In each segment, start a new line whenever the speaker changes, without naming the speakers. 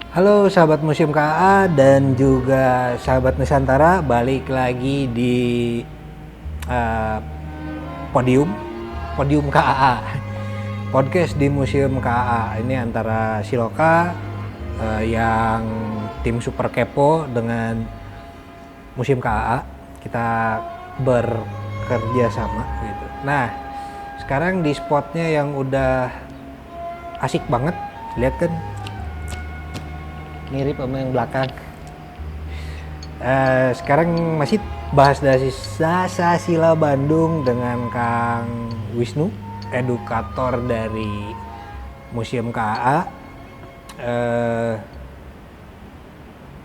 Halo sahabat Museum KA dan juga sahabat Nusantara, balik lagi di eh, podium KA, podcast di Museum KA. Ini antara Siloka yang tim Super Kepo dengan Museum KA, kita bekerja sama gitu. Nah, sekarang di spotnya yang udah asik banget, lihat kan? Mirip sama yang belakang. Sekarang masih bahas Dasar Sila Bandung dengan Kang Wisnu, edukator dari Museum KA.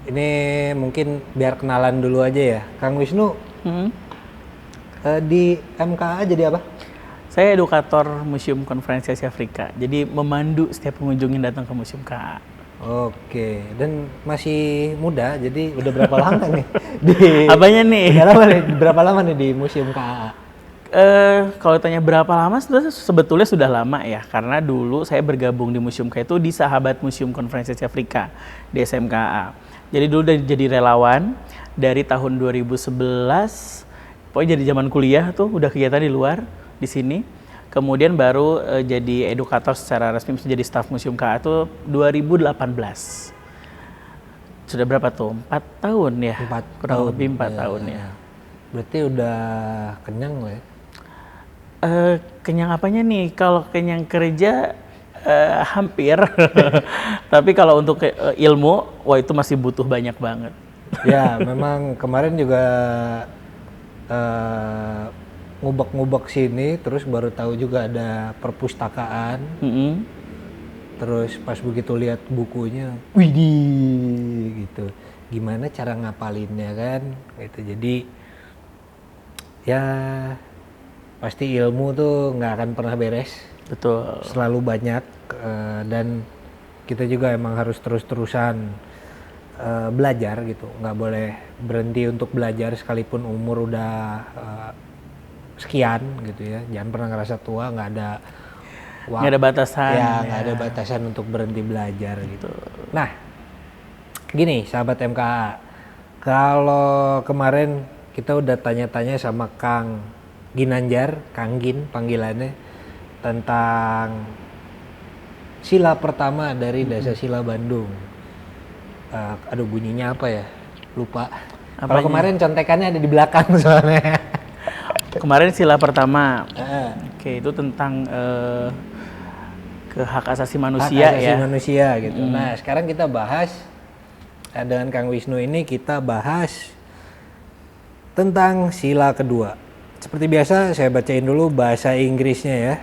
Ini mungkin biar kenalan dulu aja ya, Kang Wisnu. Di MKA jadi apa?
Saya edukator Museum Konferensi Asia Afrika. Jadi memandu setiap pengunjung yang datang ke Museum KA.
Oke, dan masih muda, jadi udah berapa lama nih
Apanya nih?
Berapa lama nih di Museum KA?
Kalau tanya berapa lama, sebetulnya sudah lama ya. Karena dulu saya bergabung di Museum KA itu di Sahabat Museum Konferensi Asia Afrika di SMKA. Jadi dulu jadi relawan dari tahun 2011, pokoknya jadi zaman kuliah tuh udah kegiatan di luar di sini. Kemudian baru jadi edukator secara resmi jadi staf Museum KA itu 2018. Sudah berapa tuh? 4 tahun ya?
4
Kurang
tahun.
lebih 4 tahun ya.
Berarti udah kenyang lah ya?
Kenyang apanya nih? Kalau kenyang kerja hampir. Tapi kalau untuk ilmu, wah itu masih butuh banyak banget.
Ya, memang kemarin juga ngubek-ngubek sini, terus baru tahu juga ada perpustakaan. Terus pas begitu lihat bukunya, widih gitu. Gimana cara ngapalinnya kan? Gitu. Jadi ya pasti ilmu tuh nggak akan pernah beres.
Betul.
Selalu banyak dan kita juga emang harus terus-terusan belajar gitu. Nggak boleh berhenti untuk belajar sekalipun umur udah sekian gitu ya. Jangan pernah ngerasa tua, nggak ada
batasan.
Ya, nggak ada batasan untuk berhenti belajar gitu. Nah, gini sahabat MKA, kalau kemarin kita udah tanya-tanya sama Kang Ginanjar, Kang Gin panggilannya, tentang sila pertama dari Dasar Sila Bandung. Aduh bunyinya apa ya? Lupa. Kalau kemarin contekannya ada di belakang soalnya.
Kemarin sila pertama, oke, itu tentang ke hak asasi manusia
hak asasi
ya.
manusia gitu. Nah sekarang kita bahas dengan Kang Wisnu ini, kita bahas tentang sila kedua. Seperti biasa saya bacain dulu bahasa Inggrisnya ya.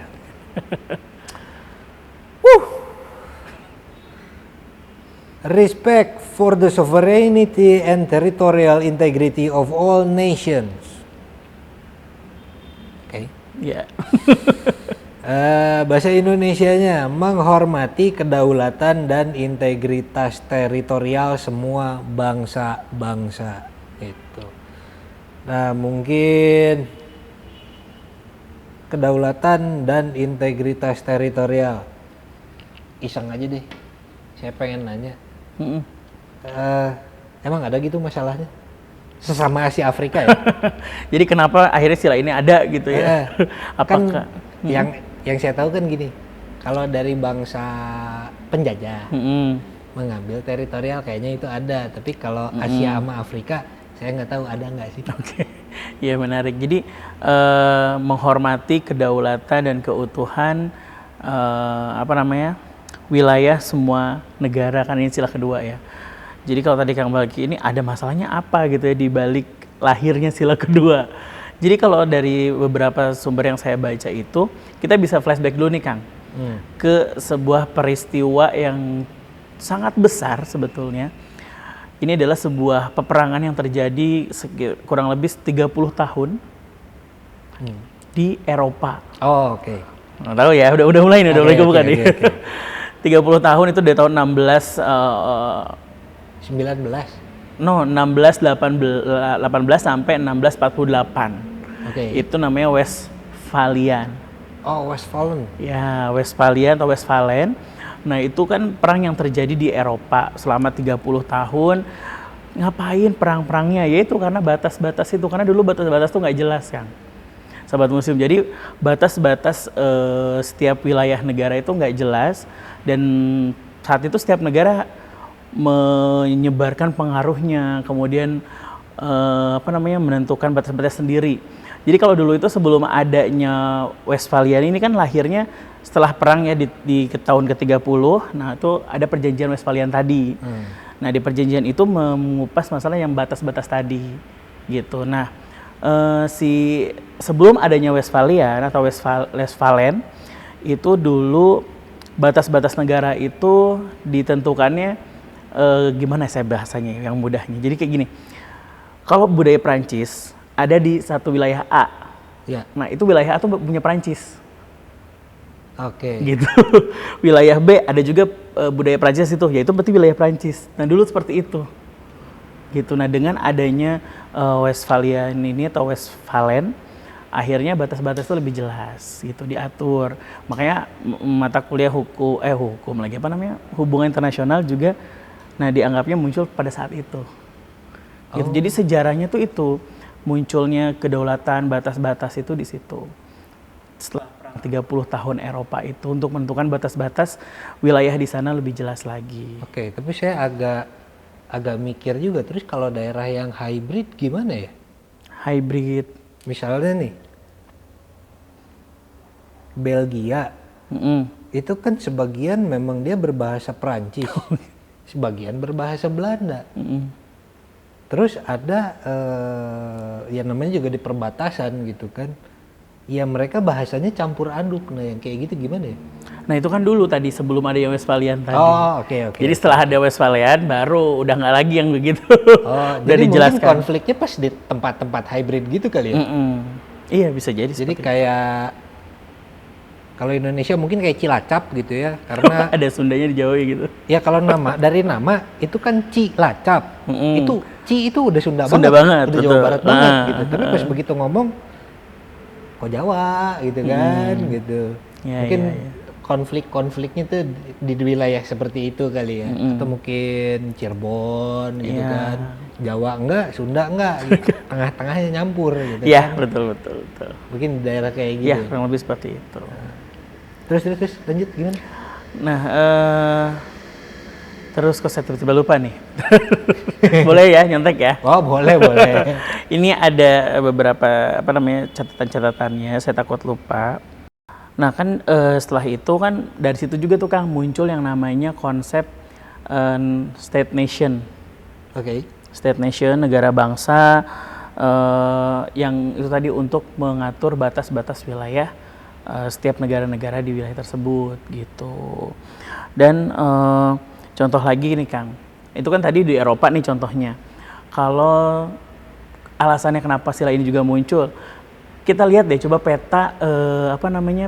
Respect for the sovereignty and territorial integrity of all nations. Oke.
Ya.
Bahasa Indonesianya, menghormati kedaulatan dan integritas teritorial semua bangsa-bangsa itu. Nah, mungkin kedaulatan dan integritas teritorial. Iseng aja deh. Saya pengen nanya. Emang ada gitu masalahnya? Sesama Asia Afrika ya?
Jadi kenapa akhirnya sila ini ada gitu ya? Apakah
kan yang saya tahu kan gini, kalau dari bangsa penjajah mengambil teritorial kayaknya itu ada, tapi kalau Asia sama Afrika saya nggak tahu ada nggak sih.
Oke, ya menarik. Jadi menghormati kedaulatan dan keutuhan wilayah semua negara, kan ini sila kedua ya. Jadi kalau tadi Kang Balki ini ada masalahnya apa gitu ya di balik lahirnya sila kedua. Jadi kalau dari beberapa sumber yang saya baca itu, kita bisa flashback dulu nih Kang, ke sebuah peristiwa yang sangat besar sebetulnya. Ini adalah sebuah peperangan yang terjadi kurang lebih 30 tahun di Eropa.
Oh oke.
Nggak tahu ya, udah mulai nih, udah mulai kebuka nih. 30 tahun itu dari tahun 1618 sampai 1648. Itu namanya Westphalian.
Oh, Westphalian.
Ya, Westphalian atau Westphalen. Nah itu kan perang yang terjadi di Eropa selama 30 tahun. Ngapain perang-perangnya? Yaitu karena batas-batas itu. Karena dulu batas-batas tuh nggak jelas kan. Sahabat Museum, jadi batas-batas setiap wilayah negara itu nggak jelas. Dan saat itu setiap negara menyebarkan pengaruhnya. Kemudian menentukan batas-batas sendiri. Jadi kalau dulu itu sebelum adanya Westphalia ini kan lahirnya setelah perang ya di tahun ke-30, nah itu ada perjanjian Westphalian tadi. Nah di perjanjian itu mengupas masalah yang batas-batas tadi gitu. Nah sebelum adanya Westphalian atau Westphalen itu dulu batas-batas negara itu ditentukannya gimana saya bahasanya yang mudahnya. Jadi kayak gini, kalau budaya Prancis ada di satu wilayah A.
Ya.
Nah, itu wilayah A tuh punya Prancis.
Oke.
Gitu. Wilayah B ada juga budaya Prancis itu, yaitu berarti wilayah Prancis. Nah, dulu seperti itu. Gitu. Nah, dengan adanya Westphalian ini atau Westphalen, akhirnya batas-batas itu lebih jelas gitu, diatur. Makanya mata kuliah hukum lagi hubungan internasional juga dianggapnya muncul pada saat itu. Gitu. Jadi sejarahnya tuh itu munculnya kedaulatan batas-batas itu di situ. Setelah perang 30 tahun Eropa itu untuk menentukan batas-batas wilayah di sana lebih jelas lagi.
Oke, tapi saya agak mikir juga, terus kalau daerah yang hybrid gimana ya?
Hybrid.
Misalnya nih, Belgia, itu kan sebagian memang dia berbahasa Prancis, sebagian berbahasa Belanda. Terus ada ya namanya juga di perbatasan gitu kan. Ya mereka bahasanya campur aduk. Nah yang kayak gitu gimana ya?
Nah itu kan dulu tadi sebelum ada yang Westphalian tadi.
Oh oke.
Jadi setelah ada Westphalian baru udah nggak lagi yang begitu.
Oh
udah
jadi
dijelaskan.
mungkin konfliknya pas di tempat-tempat hybrid gitu kali ya?
Iya bisa jadi.
Jadi kayak kalau Indonesia mungkin kayak Cilacap gitu ya, karena
ada Sundanya di Jawa gitu.
Ya kalau dari nama itu kan Cilacap, itu itu udah Sunda
banget,
udah Jawa Barat banget gitu. Tapi pas begitu ngomong, kok Jawa gitu kan, gitu.
Ya,
mungkin konflik-konfliknya tuh di wilayah seperti itu kali ya, atau mungkin Cirebon gitu kan, Jawa enggak, Sunda enggak, gitu. Tengah-tengahnya nyampur gitu.
Iya kan? betul.
Mungkin daerah kayak gitu.
Iya kurang lebih seperti itu.
Terus lanjut gimana?
Nah, terus kok saya tiba-tiba lupa nih. Boleh ya nyontek ya?
Oh boleh.
Ini ada beberapa catatan-catatannya, saya takut lupa. Nah kan setelah itu kan dari situ juga tuh Kang muncul yang namanya konsep state nation.
Oke.
State nation, negara bangsa yang itu tadi untuk mengatur batas-batas wilayah setiap negara-negara di wilayah tersebut gitu. Dan contoh lagi nih Kang, itu kan tadi di Eropa nih contohnya. Kalau alasannya kenapa istilah ini juga muncul, kita lihat deh coba peta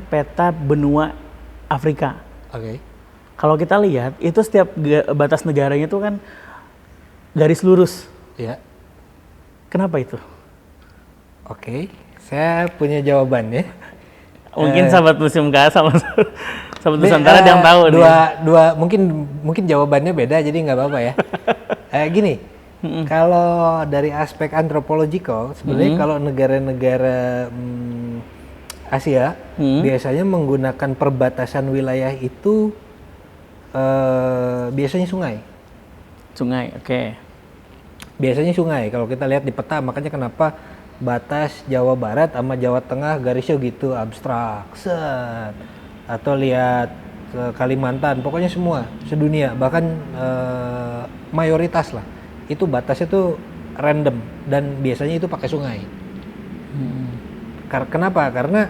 peta benua Afrika.
Oke.
Kalau kita lihat itu setiap batas negaranya itu kan garis lurus.
Ya.
Kenapa itu?
Oke, saya punya jawabannya.
Mungkin sahabat Museum KA sama sahabat Nusantara ada yang tahu
dua mungkin jawabannya beda jadi nggak apa-apa ya. Gini, kalau dari aspek antropologikal sebenarnya kalau negara-negara Asia biasanya menggunakan perbatasan wilayah itu biasanya sungai.
Sungai, oke.
Biasanya sungai. Kalau kita lihat di peta, makanya kenapa batas Jawa Barat sama Jawa Tengah garisnya gitu abstrak, set. Atau lihat Kalimantan, pokoknya semua sedunia, bahkan mayoritas lah. Itu batasnya tuh random dan biasanya itu pakai sungai. Kenapa? Karena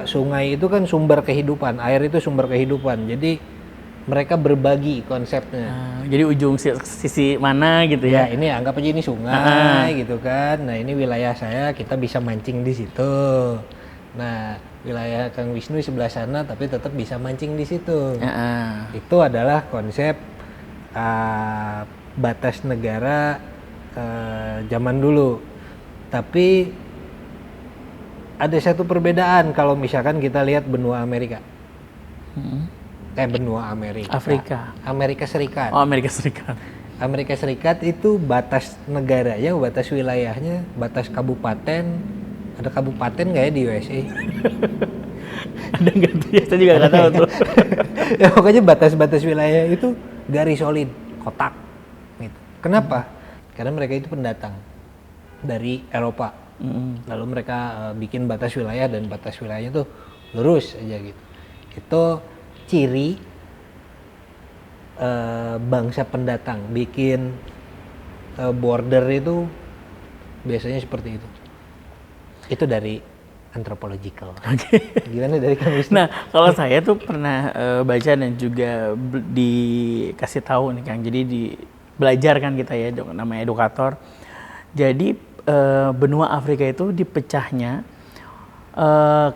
sungai itu kan sumber kehidupan, air itu sumber kehidupan. Jadi mereka berbagi konsepnya.
Jadi ujung sisi mana gitu ya?
Ini anggap aja ini sungai gitu kan. Nah ini wilayah saya, kita bisa mancing di situ. Nah wilayah Kang Wisnu sebelah sana, tapi tetap bisa mancing di situ. Itu adalah konsep batas negara zaman dulu. Tapi ada satu perbedaan kalau misalkan kita lihat benua Amerika. benua Amerika.
Afrika.
Amerika Serikat.
Oh, Amerika Serikat.
Amerika Serikat itu batas negaranya, batas wilayahnya, batas kabupaten. Ada kabupaten nggak ya di USA?
Ada nggak tuh? Ya, saya juga nggak tahu tuh.
Ya pokoknya batas-batas wilayah itu garis solid, kotak. Gitu. Kenapa? Karena mereka itu pendatang dari Eropa. Lalu mereka bikin batas wilayah dan batas wilayahnya tuh lurus aja gitu. Itu ciri bangsa pendatang bikin border itu biasanya seperti itu. Itu dari anthropological. Gimana dari kamu?
Nah, kalau saya tuh pernah baca dan juga dikasih tahu nih Kang. Jadi belajar kan kita ya, namanya edukator. Jadi benua Afrika itu dipecahnya,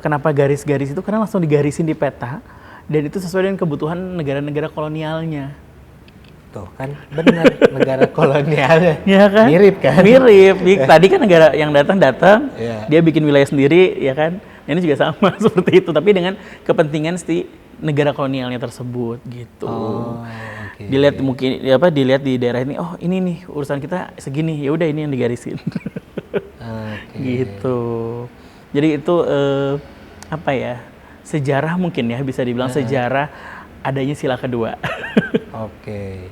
kenapa garis-garis itu? Karena langsung digarisin di peta, dan itu sesuai dengan kebutuhan negara-negara kolonialnya.
Tuh kan benar, negara kolonialnya.
Ya kan?
Mirip kan?
Mirip. Tadi kan negara yang datang,
Iya.
dia bikin wilayah sendiri, ya kan? Ini juga sama seperti itu, tapi dengan kepentingan si negara kolonialnya tersebut gitu.
Oh, okay.
Dilihat mungkin dilihat di daerah ini, oh ini nih urusan kita segini, ya udah ini yang digarisin.
Okay.
Gitu. Jadi itu apa ya? Sejarah mungkin ya, bisa dibilang sejarah adanya sila kedua.
Oke.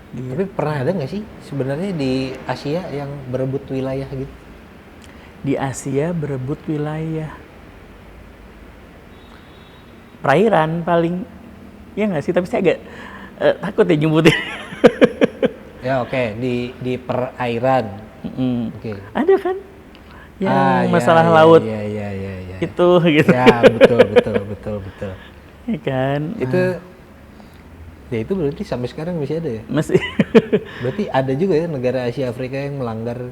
Tapi pernah ada nggak sih sebenarnya di Asia yang berebut wilayah gitu?
Di Asia berebut wilayah. Perairan paling, ya nggak sih? Tapi saya agak takut ya nyebutin.
Ya oke, di perairan. Oke.
Ada kan? Yang masalah
ya,
laut.
Iya.
Itu gitu.
Ya betul.
Ya kan?
Itu berarti sampai sekarang masih ada ya?
Masih.
Berarti ada juga ya negara Asia Afrika yang melanggar.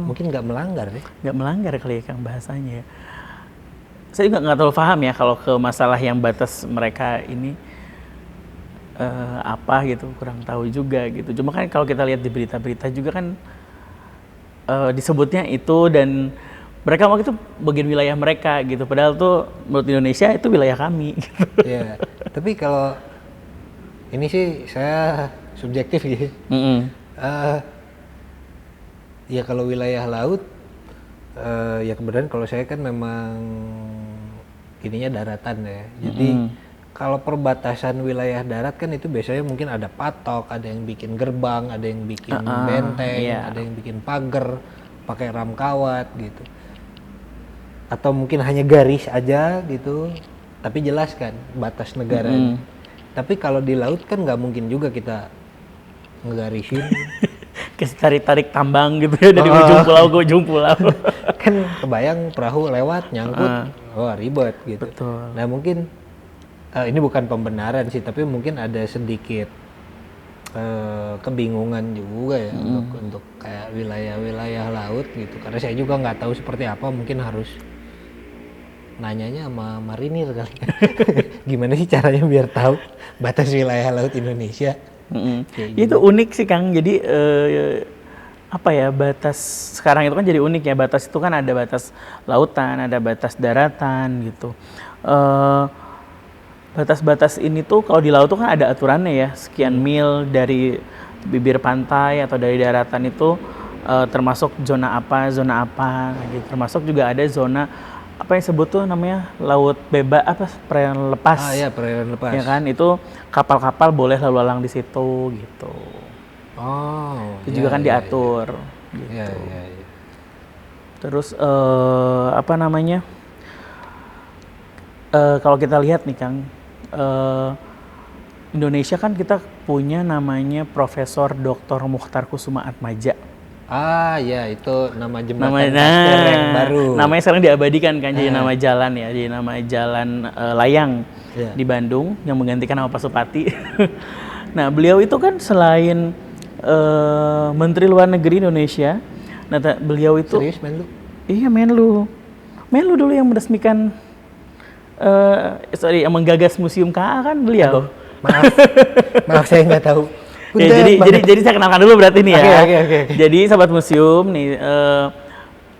Mungkin nggak melanggar deh.
Nggak melanggar kali ya Kang bahasanya ya. Saya juga nggak terlalu paham ya kalau ke masalah yang batas mereka ini apa gitu, kurang tahu juga gitu. Cuma kan kalau kita lihat di berita-berita juga kan disebutnya itu, dan mereka waktu itu bagian wilayah mereka gitu. Padahal tuh menurut Indonesia itu wilayah kami. Gitu.
Iya. Tapi kalau ini sih saya subjektif gitu. Ya kalau wilayah laut, ya kebetulan kalau saya kan memang ininya daratan ya. Jadi kalau perbatasan wilayah darat kan itu biasanya mungkin ada patok, ada yang bikin gerbang, ada yang bikin benteng, ada yang bikin pagar, pakai ram kawat gitu. Atau mungkin hanya garis aja gitu, tapi jelas kan batas negaranya. Tapi kalau di laut kan nggak mungkin juga kita ngegarisin.
Kayak tarik tambang gitu ya dari ujung pulau ke ujung pulau.
Kan kebayang perahu lewat nyangkut, ribet gitu.
Betul.
Nah mungkin ini bukan pembenaran sih, tapi mungkin ada sedikit kebingungan juga ya untuk kayak wilayah-wilayah laut gitu. Karena saya juga nggak tahu seperti apa, mungkin harus nanyanya sama marinir kali. Gimana sih caranya biar tahu batas wilayah laut Indonesia?
Itu unik sih Kang. Jadi apa ya, batas sekarang itu kan jadi unik ya. Batas itu kan ada batas lautan, ada batas daratan gitu. Batas-batas ini tuh kalau di laut tuh kan ada aturannya ya, sekian mil dari bibir pantai atau dari daratan itu termasuk zona apa gitu. Termasuk juga ada zona apa yang sebut tuh namanya laut bebas, perairan lepas.
Iya, perairan lepas.
Ya kan, itu kapal-kapal boleh lalu lalang di situ gitu. Itu juga kan diatur gitu.
Iya.
Terus apa namanya? Kalau kita lihat nih Kang, Indonesia kan kita punya namanya Profesor Dr. Muchtar Kusumaatmadja.
Ya itu nama jembatan yang baru.
Namanya sekarang diabadikan kan jadi nama jalan ya, jadi nama jalan layang di Bandung yang menggantikan nama Pasupati. Nah beliau itu kan selain Menteri Luar Negeri Indonesia, beliau itu
serius Menlu? Iya
Menlu dulu yang meresmikan yang menggagas Museum KA kan beliau.
Maaf saya nggak tahu.
Ya, jadi saya kenalkan dulu berarti nih ya.
Oke.
Jadi sahabat museum nih,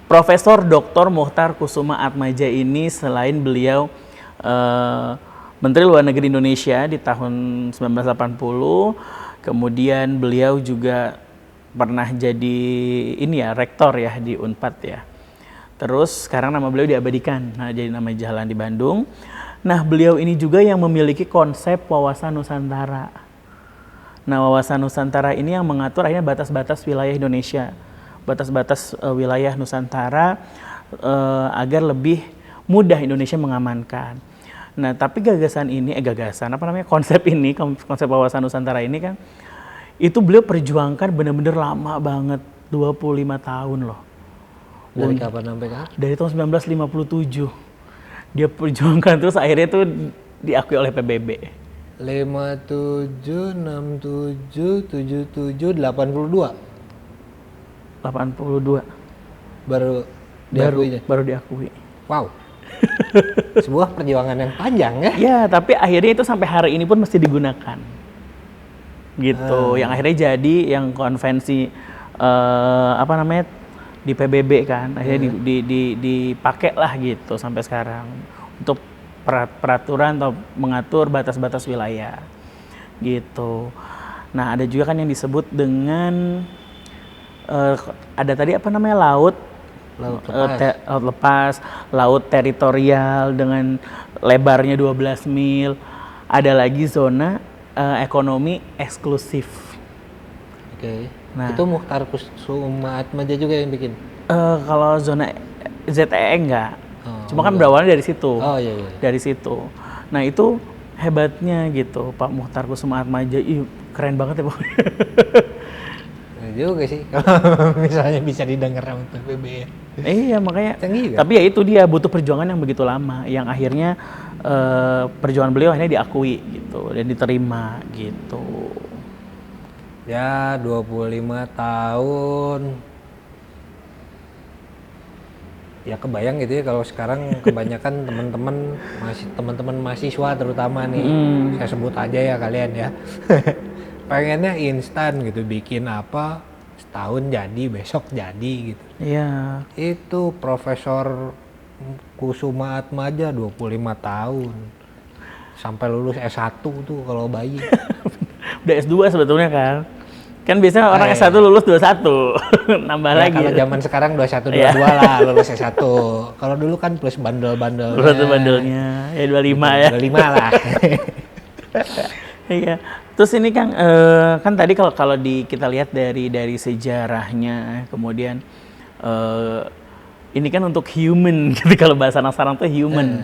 Profesor Dr. Muchtar Kusumaatmadja ini selain beliau Menteri Luar Negeri Indonesia di tahun 1980. Kemudian beliau juga pernah jadi ini ya, rektor ya di Unpad ya. Terus sekarang nama beliau diabadikan, nah jadi nama jalan di Bandung. Nah beliau ini juga yang memiliki konsep wawasan Nusantara. Nah wawasan Nusantara ini yang mengatur akhirnya batas-batas wilayah Indonesia, batas-batas wilayah Nusantara agar lebih mudah Indonesia mengamankan. Nah tapi konsep ini, konsep wawasan Nusantara ini kan, itu beliau perjuangkan benar-benar lama banget, 25 tahun loh.
Dari kapan sampai kapan?
Dari tahun 1957. Dia perjuangkan terus akhirnya itu diakui oleh PBB.
57, 67, 77, 82.
82.
Baru diakui.
Baru diakui.
Wow. Sebuah perjuangan yang panjang ya.
Ya, tapi akhirnya itu sampai hari ini pun masih digunakan. Gitu. Yang akhirnya jadi yang konvensi di PBB kan, akhirnya dipakai lah gitu sampai sekarang untuk peraturan atau mengatur batas-batas wilayah gitu. Nah ada juga kan yang disebut dengan ada tadi laut lepas, laut teritorial dengan lebarnya 12 mil, ada lagi zona ekonomi eksklusif.
Oke. Nah, itu Muchtar Kusumaatmadja juga yang bikin?
Kalau zona ZEE enggak. Cuma kan berawalnya dari situ.
Oh iya.
Dari situ. Nah itu hebatnya gitu Pak Muchtar Kusumaatmadja. Ih keren banget ya Pak.
Nah, juga sih kalau misalnya bisa didengar sama PBB ya.
Iya makanya.
Canggih,
tapi ya itu dia butuh perjuangan yang begitu lama. Yang akhirnya perjuangan beliau akhirnya diakui gitu dan diterima gitu.
Ya 25 tahun. Ya kebayang gitu ya kalau sekarang kebanyakan teman-teman mahasiswa terutama nih, saya sebut aja ya kalian ya. Pengennya instan gitu, bikin apa setahun jadi, besok jadi gitu.
Iya.
Itu Profesor Kusumaatmadja 25 tahun. Sampai lulus S1 tuh kalau bayi.
Udah S2 sebetulnya kan. Kan biasanya orang S1 lulus 21. Nambah
ya,
lagi.
Kalau zaman sekarang 21 22 lah lulus S1. Kalau dulu kan plus bandel-bandelnya.
Plus bandelnya. Ya 25 ya.
25 lah.
Iya. Terus ini kan tadi kalau kita lihat dari sejarahnya, kemudian ini kan untuk human gitu, kalau bahasa anak sekarang tuh human.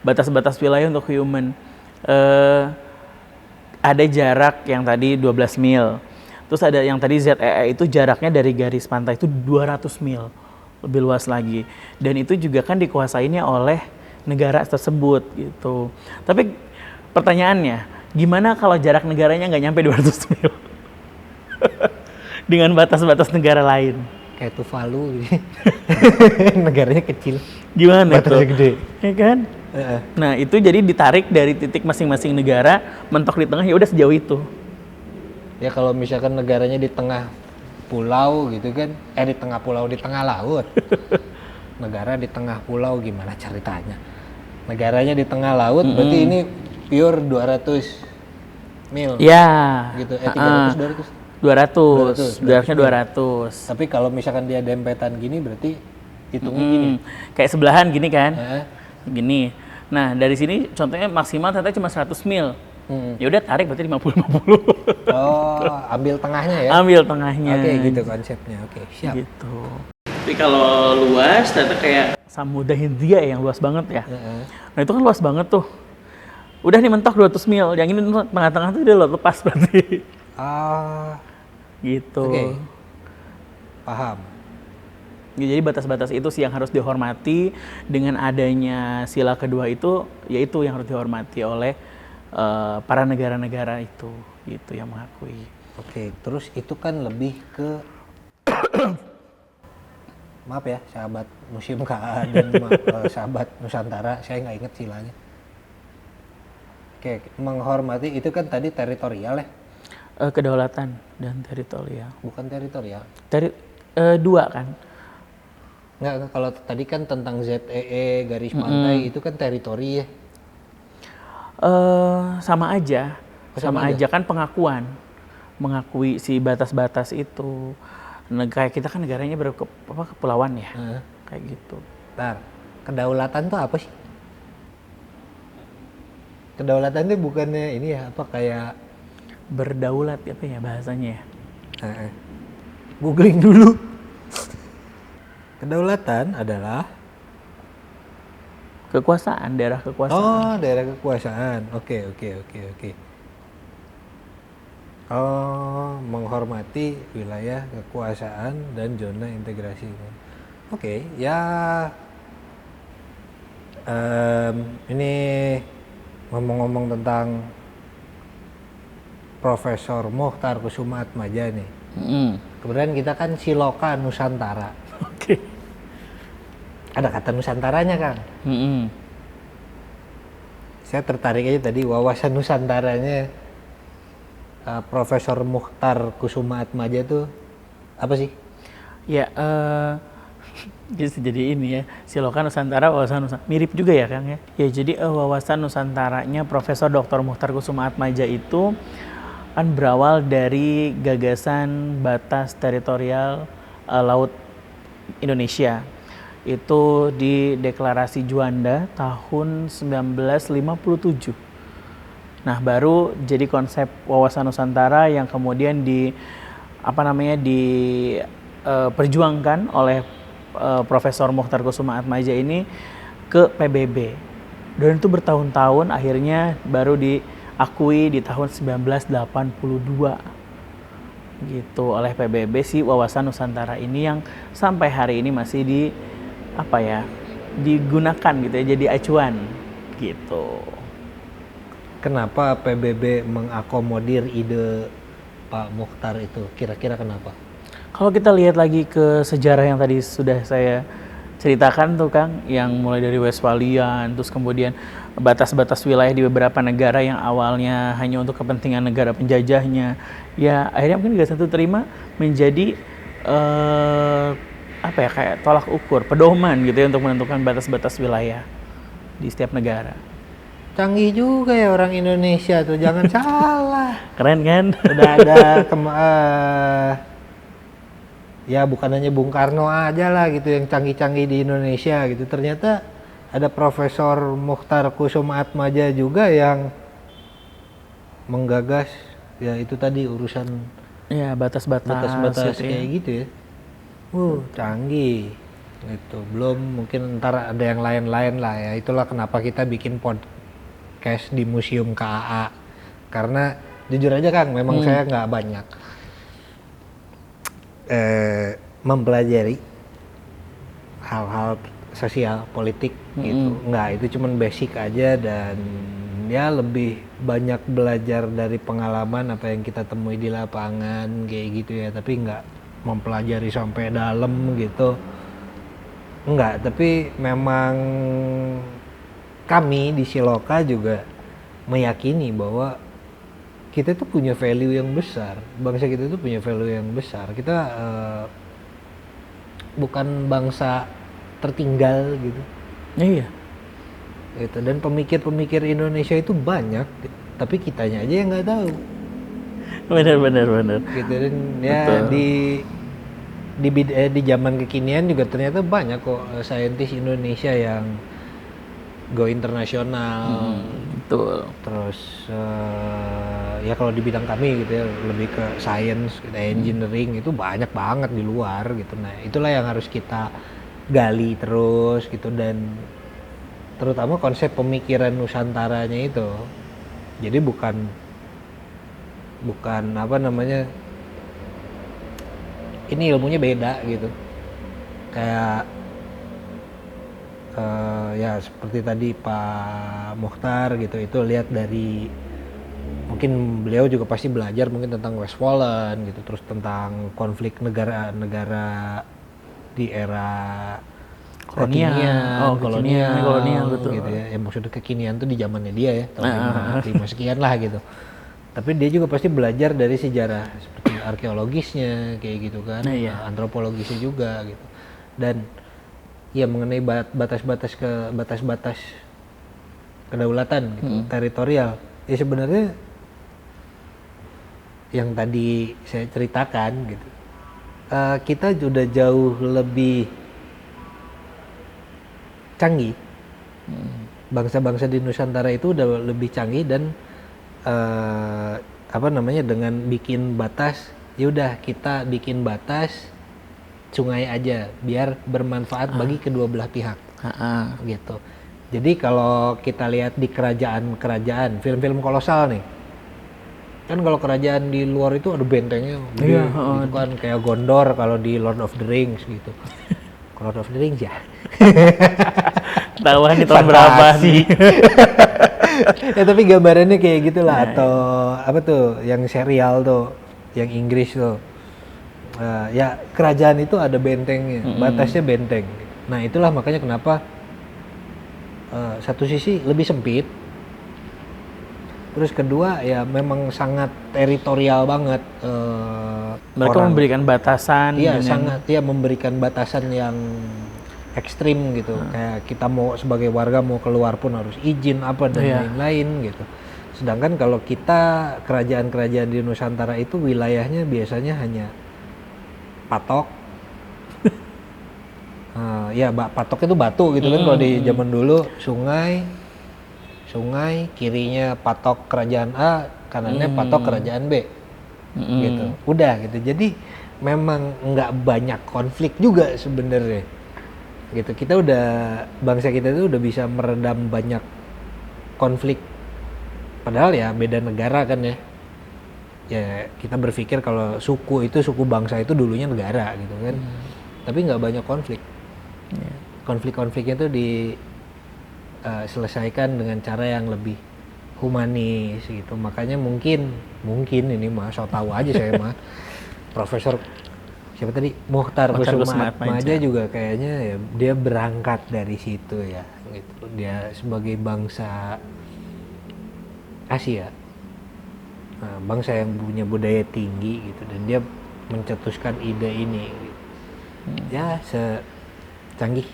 Batas-batas wilayah untuk human. Ada jarak yang tadi 12 mil. Terus ada yang tadi ZEE itu jaraknya dari garis pantai itu 200 mil. Lebih luas lagi. Dan itu juga kan dikuasainya oleh negara tersebut gitu. Tapi pertanyaannya, gimana kalau jarak negaranya nggak nyampe 200 mil? Dengan batas-batas negara lain.
Kayak Tuvalu gitu. Negaranya kecil.
Gimana
batasnya
tuh?
Gede.
Ya kan? Nah itu jadi ditarik dari titik masing-masing negara, mentok di tengah, ya udah sejauh itu.
Ya kalau misalkan negaranya di tengah pulau gitu kan, di tengah pulau di tengah laut. Negara di tengah pulau gimana ceritanya? Negaranya di tengah laut, berarti ini pure 200 mil.
Ya.
Gitu, 300,
200. Jaraknya 200.
Tapi kalau misalkan dia dempetan gini berarti hitungnya gini.
Kayak sebelahan gini kan? Gini. Nah, dari sini contohnya maksimal ternyata cuma 100 mil. Ya udah tarik berarti 50-50.
Oh, ambil tengahnya ya?
Ambil tengahnya.
Oke, gitu konsepnya. Oke, siap.
Gitu. Tapi kalau luas ternyata kayak Samudra Hindia yang luas banget ya. Nah, itu kan luas banget tuh. Udah nih mentok 200 mil. Yang ini tengah-tengah tuh udah lepas berarti. Gitu.
Oke. Paham.
Jadi batas-batas itu sih yang harus dihormati. Dengan adanya sila kedua itu, yaitu yang harus dihormati oleh para negara-negara itu, gitu yang mengakui.
Oke, terus itu kan lebih ke maaf ya, sahabat Museum KA dan sahabat Nusantara, saya nggak inget silanya. Oke, menghormati itu kan tadi teritorial ya?
Kedaulatan dan teritorial.
Bukan teritorial?
Dua kan?
Nggak, kalau tadi kan tentang ZEE, garis pantai, itu kan teritori ya?
Sama aja,
Oh, sama aja?
kan pengakuan, mengakui si batas-batas itu. Kayak kita kan negaranya kepulauan ya,
Heeh.
kayak gitu.
Bentar, kedaulatan tuh apa sih? Kedaulatan itu bukannya ini ya, apa kayak
Berdaulat apa ya bahasanya ya?
Heeh. Googling dulu. Kedaulatan adalah
Kekuasaan, daerah kekuasaan.
oh, daerah kekuasaan. Oke, oke, oke, oke. Oh, menghormati wilayah kekuasaan dan zona integrasi. Oke, ya ini ngomong-ngomong tentang Profesor Mochtar Kusuma Atmaja nih. Kemudian kita kan Siloka Nusantara.
Oke.
Ada kata Nusantaranya, Kang. Saya tertarik aja tadi wawasan Nusantaranya Profesor Mochtar Kusuma Atmaja tuh apa sih?
Ya, jadi ini ya, Siloka Nusantara, wawasan Nusantara. Mirip juga ya Kang ya? Ya, jadi wawasan Nusantaranya Profesor Dr. Mochtar Kusuma Atmaja itu kan berawal dari gagasan batas teritorial laut Indonesia. Itu di Deklarasi Juanda tahun 1957. Nah, baru jadi konsep wawasan Nusantara yang kemudian diperjuangkan oleh Profesor Mochtar Kusuma Atmaja ini ke PBB. Dan itu bertahun-tahun, akhirnya baru diakui di tahun 1982 gitu oleh PBB si wawasan Nusantara ini, yang sampai hari ini masih digunakan gitu ya, jadi acuan gitu.
Kenapa PBB mengakomodir ide Pak Mochtar itu? Kira-kira kenapa?
Kalau kita lihat lagi ke sejarah yang tadi sudah saya ceritakan tuh Kang, yang mulai dari Westphalian, terus kemudian batas-batas wilayah di beberapa negara yang awalnya hanya untuk kepentingan negara penjajahnya, ya akhirnya mungkin Liga Satu terima menjadi kayak tolak ukur, pedoman gitu ya untuk menentukan batas-batas wilayah di setiap negara.
Canggih juga ya orang Indonesia tuh, jangan salah.
Keren kan?
Udah ada ya bukan hanya Bung Karno aja lah gitu yang canggih-canggih di Indonesia gitu. Ternyata ada Profesor Mochtar Kusuma Atmaja juga yang menggagas ya itu tadi urusan
Ya,
batas-batas
gitu ya.
kayak gitu ya. Canggih gitu. Belum mungkin ntar ada yang lain-lain lah ya. Itulah kenapa kita bikin podcast di Museum KAA. Karena jujur aja Kang, memang saya nggak banyak mempelajari hal-hal sosial politik gitu. Nggak, itu cuman basic aja, dan ya lebih banyak belajar dari pengalaman apa yang kita temui di lapangan kayak gitu ya, tapi nggak mempelajari sampai dalam gitu. Enggak, tapi memang kami di Siloka juga meyakini bahwa kita tuh punya value yang besar, bangsa kita tuh punya value yang besar. Kita bukan bangsa tertinggal gitu.
Iya.
Gitu. Dan pemikir-pemikir Indonesia itu banyak, tapi kitanya aja yang nggak tahu.
Benar.
Gitu, dan ya di zaman kekinian juga ternyata banyak kok saintis Indonesia yang go internasional.
Betul.
Terus ya kalau di bidang kami gitu ya, lebih ke science, engineering, itu banyak banget di luar gitu. Nah, itulah yang harus kita gali terus gitu, dan terutama konsep pemikiran Nusantaranya itu. Jadi bukan ini ilmunya beda gitu. Kayak ya seperti tadi Pak Mochtar gitu, itu lihat dari, mungkin beliau juga pasti belajar mungkin tentang Westphalian gitu, terus tentang konflik negara-negara di era kolonial
betul.
gitu ya. Yang maksudnya kekinian tuh di zamannya dia ya, tahun 5 sekian lah gitu. Tapi dia juga pasti belajar dari sejarah seperti arkeologisnya kayak gitu kan, antropologisnya juga gitu. Dan ya mengenai batas-batas kedaulatan gitu, teritorial. Ya sebenarnya yang tadi saya ceritakan gitu, kita sudah jauh lebih canggih. Bangsa-bangsa di Nusantara itu udah lebih canggih dan dengan bikin batas, ya udah kita bikin batas sungai aja biar bermanfaat bagi kedua belah pihak. Gitu. Jadi kalau kita lihat di kerajaan-kerajaan, film-film kolosal nih, kan kalau kerajaan di luar itu ada bentengnya gede, gitu kan, kayak Gondor kalau di Lord of the Rings gitu. Lord of the Rings ya.
Tahuan di tahun berapa sih?
Ya tapi gambarannya kayak gitulah, atau apa tuh yang serial tuh, yang Inggris tuh. Ya kerajaan itu ada bentengnya, batasnya benteng. Nah itulah makanya kenapa satu sisi lebih sempit, terus kedua ya memang sangat teritorial banget.
Mereka memberikan batasan.
Iya sangat, ya memberikan batasan yang ekstrim gitu. Kayak kita mau sebagai warga mau keluar pun harus izin apa dan lain-lain gitu. Sedangkan kalau kita kerajaan-kerajaan di Nusantara itu wilayahnya biasanya hanya patok. Patoknya itu batu gitu kan, kalau di zaman dulu sungai kirinya patok kerajaan A, kanannya patok kerajaan B. Gitu. Udah gitu. Jadi memang nggak banyak konflik juga sebenarnya. Gitu. Bangsa kita itu udah bisa meredam banyak konflik. Padahal ya beda negara kan ya. Ya kita berpikir kalau suku bangsa itu dulunya negara gitu kan. Tapi nggak banyak konflik. Konflik-konfliknya itu diselesaikan dengan cara yang lebih humanis gitu. Makanya mungkin ini mah so tahu aja saya mah. Profesor siapa tadi, Muchtar Kussumaatmadja juga kayaknya ya dia berangkat dari situ ya gitu. Dia sebagai bangsa Asia, bangsa yang punya budaya tinggi gitu, dan dia mencetuskan ide ini gitu. Ya secanggih.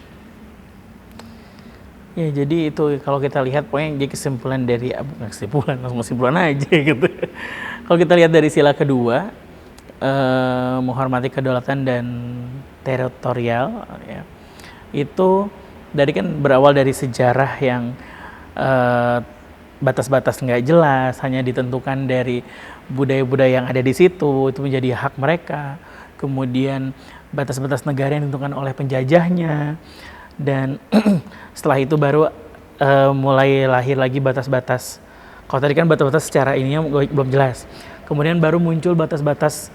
Ya jadi itu kalau kita lihat pokoknya jadi kesimpulan dari kesimpulan aja gitu. Kalau kita lihat dari sila kedua, menghormati kedaulatan dan teritorial ya, itu dari kan berawal dari sejarah yang batas-batas nggak jelas, hanya ditentukan dari budaya-budaya yang ada di situ, itu menjadi hak mereka. Kemudian batas-batas negara yang ditentukan oleh penjajahnya, dan setelah itu baru mulai lahir lagi batas-batas. Kalau tadi kan batas-batas secara ininya belum jelas. Kemudian baru muncul batas-batas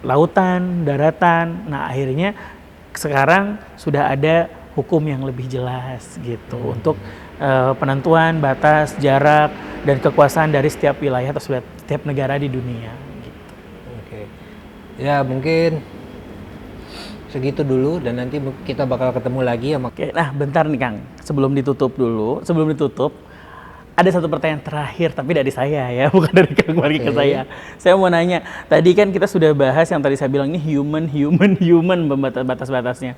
lautan, daratan. Nah akhirnya sekarang sudah ada hukum yang lebih jelas gitu untuk penentuan batas, jarak, dan kekuasaan dari setiap wilayah atau setiap negara di dunia. Gitu.
Oke. Ya mungkin segitu dulu, dan nanti kita bakal ketemu lagi sama.
Oke, nah bentar nih Kang, sebelum ditutup, ada satu pertanyaan terakhir, tapi dari saya ya, bukan dari Kang balik ke saya. Saya mau nanya, tadi kan kita sudah bahas yang tadi saya bilang ini human batas-batasnya.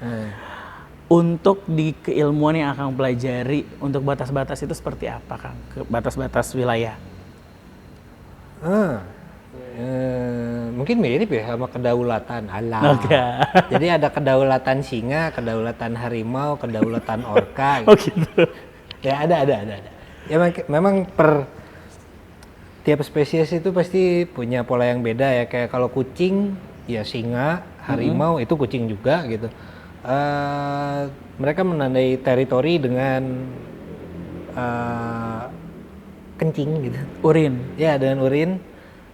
Untuk di keilmuan yang akan pelajari, untuk batas-batas itu seperti apa Kang? Batas-batas wilayah.
Mungkin mirip ya sama kedaulatan alam. Jadi ada kedaulatan singa, kedaulatan harimau, kedaulatan orka.
Gitu. Oh gitu.
Ya ada. Ya memang per tiap spesies itu pasti punya pola yang beda ya. Kayak kalau kucing ya singa, harimau itu kucing juga gitu. Mereka menandai teritori dengan kencing gitu.
Urin.
Ya dengan urin.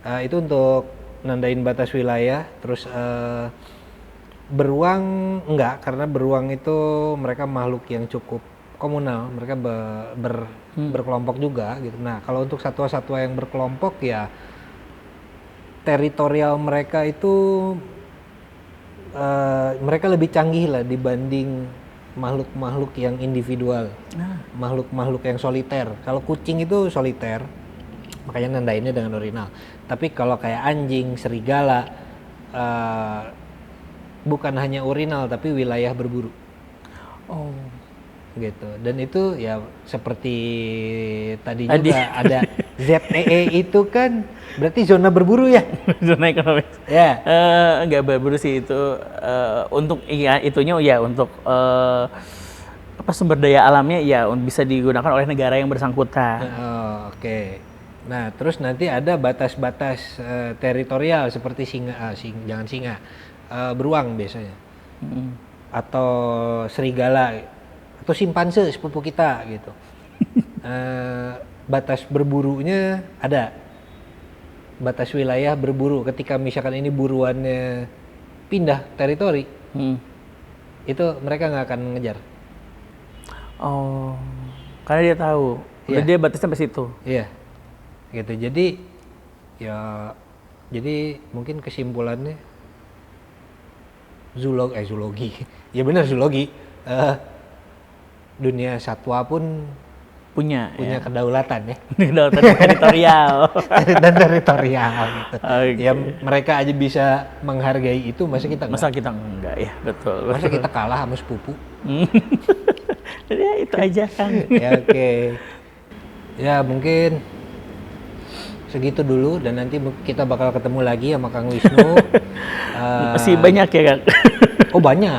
Itu untuk nandain batas wilayah. Terus beruang enggak, karena beruang itu mereka makhluk yang cukup komunal, mereka berkelompok juga gitu. Nah kalau untuk satwa-satwa yang berkelompok ya teritorial mereka itu mereka lebih canggih lah dibanding makhluk-makhluk yang individual, makhluk-makhluk yang soliter. Kalau kucing itu soliter, makanya nandainnya dengan urinal. Tapi kalau kayak anjing, serigala, bukan hanya urinal tapi wilayah berburu. gitu. Dan itu ya seperti tadi juga ada ZEE itu kan berarti zona berburu ya.
Zona ekonomi.
Ya.
Nggak berburu sih itu untuk itunya ya untuk apa sumber daya alamnya ya bisa digunakan oleh negara yang bersangkutan.
Oke. Nah, terus nanti ada batas-batas teritorial seperti jangan singa, beruang biasanya. Atau serigala atau simpanse sepupu kita gitu. Batas berburunya ada. Batas wilayah berburu ketika misalkan ini buruannya pindah teritori. Itu mereka nggak akan ngejar.
Oh, karena dia tahu. Udah dia batasnya sampai situ.
Iya. Gitu. Jadi mungkin kesimpulannya zoologi. Ya benar zoologi. Dunia satwa pun punya kedaulatan ya.
Kedaulatan teritorial.
Dan teritorial gitu.
Okay.
Ya mereka aja bisa menghargai itu, masa kita enggak?
Masa kita enggak ya, betul.
Masa kita kalah sama sepupu?
Ya itu aja kan.
Ya oke. Ya mungkin segitu dulu dan nanti kita bakal ketemu lagi sama Kang Wisnu.
Masih banyak ya Kang?
Oh banyak.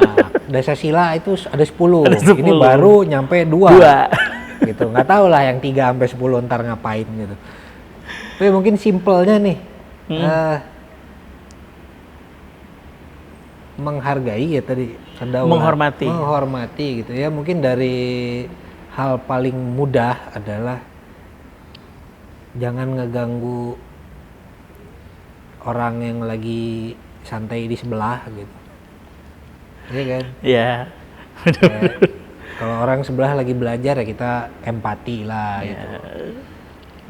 Desa Sila itu ada 10.
Ada 10.
Ini baru nyampe 2. Gitu. Nggak tahu lah yang 3 sampai 10 ntar ngapain gitu. Tapi mungkin simpelnya nih. Menghargai ya tadi. Menghormati gitu ya. Mungkin dari hal paling mudah adalah jangan ngeganggu orang yang lagi santai di sebelah gitu. Iya kan?
Iya.
Kalau orang sebelah lagi belajar ya kita empati lah gitu.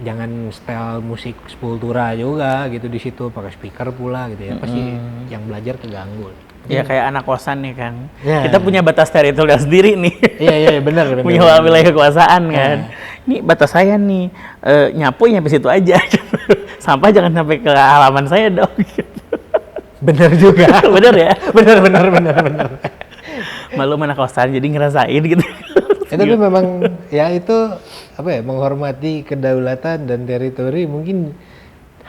Jangan setel musik Sepultura juga gitu di situ, pakai speaker pula gitu ya. Pasti yang belajar terganggu.
Ya kayak anak kosan nih Kang. Ya. Kita punya batas teritorial sendiri nih.
Iya benar.
Punya wilayah kekuasaan kan. Ini batas saya nih. Nyapu nyampe situ aja. Sampah jangan sampai ke halaman saya dong.
Bener juga.
Bener ya?
Bener.
Malu mana kosan jadi ngerasain gitu.
Tapi memang ya itu apa ya, menghormati kedaulatan dan teritori mungkin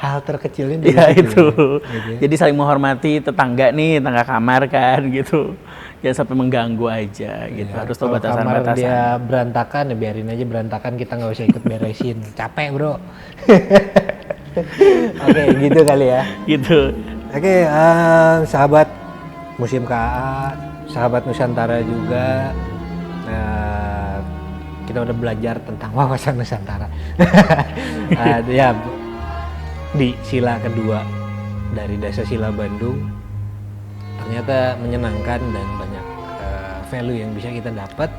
hal terkecilnya dari
ya
situ,
itu.
Gitu ya.
Jadi saling menghormati tetangga kamar kan gitu. Jangan sampai mengganggu aja gitu. Harus tahu batasan-batasan.
Kalau dia berantakan ya biarin aja berantakan, kita nggak usah ikut beresin. Capek bro. Oke, gitu kali ya.
Gitu.
Oke, sahabat Museum KAA, sahabat Nusantara juga, kita udah belajar tentang wawasan Nusantara. Ya, di sila kedua dari Dasa Sila Bandung ternyata menyenangkan dan banyak value yang bisa kita dapat.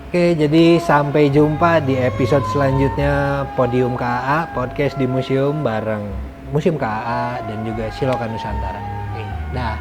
Oke, jadi sampai jumpa di episode selanjutnya Podium KAA, podcast di museum bareng Museum KAA dan juga Silokan Nusantara. Oke, dah.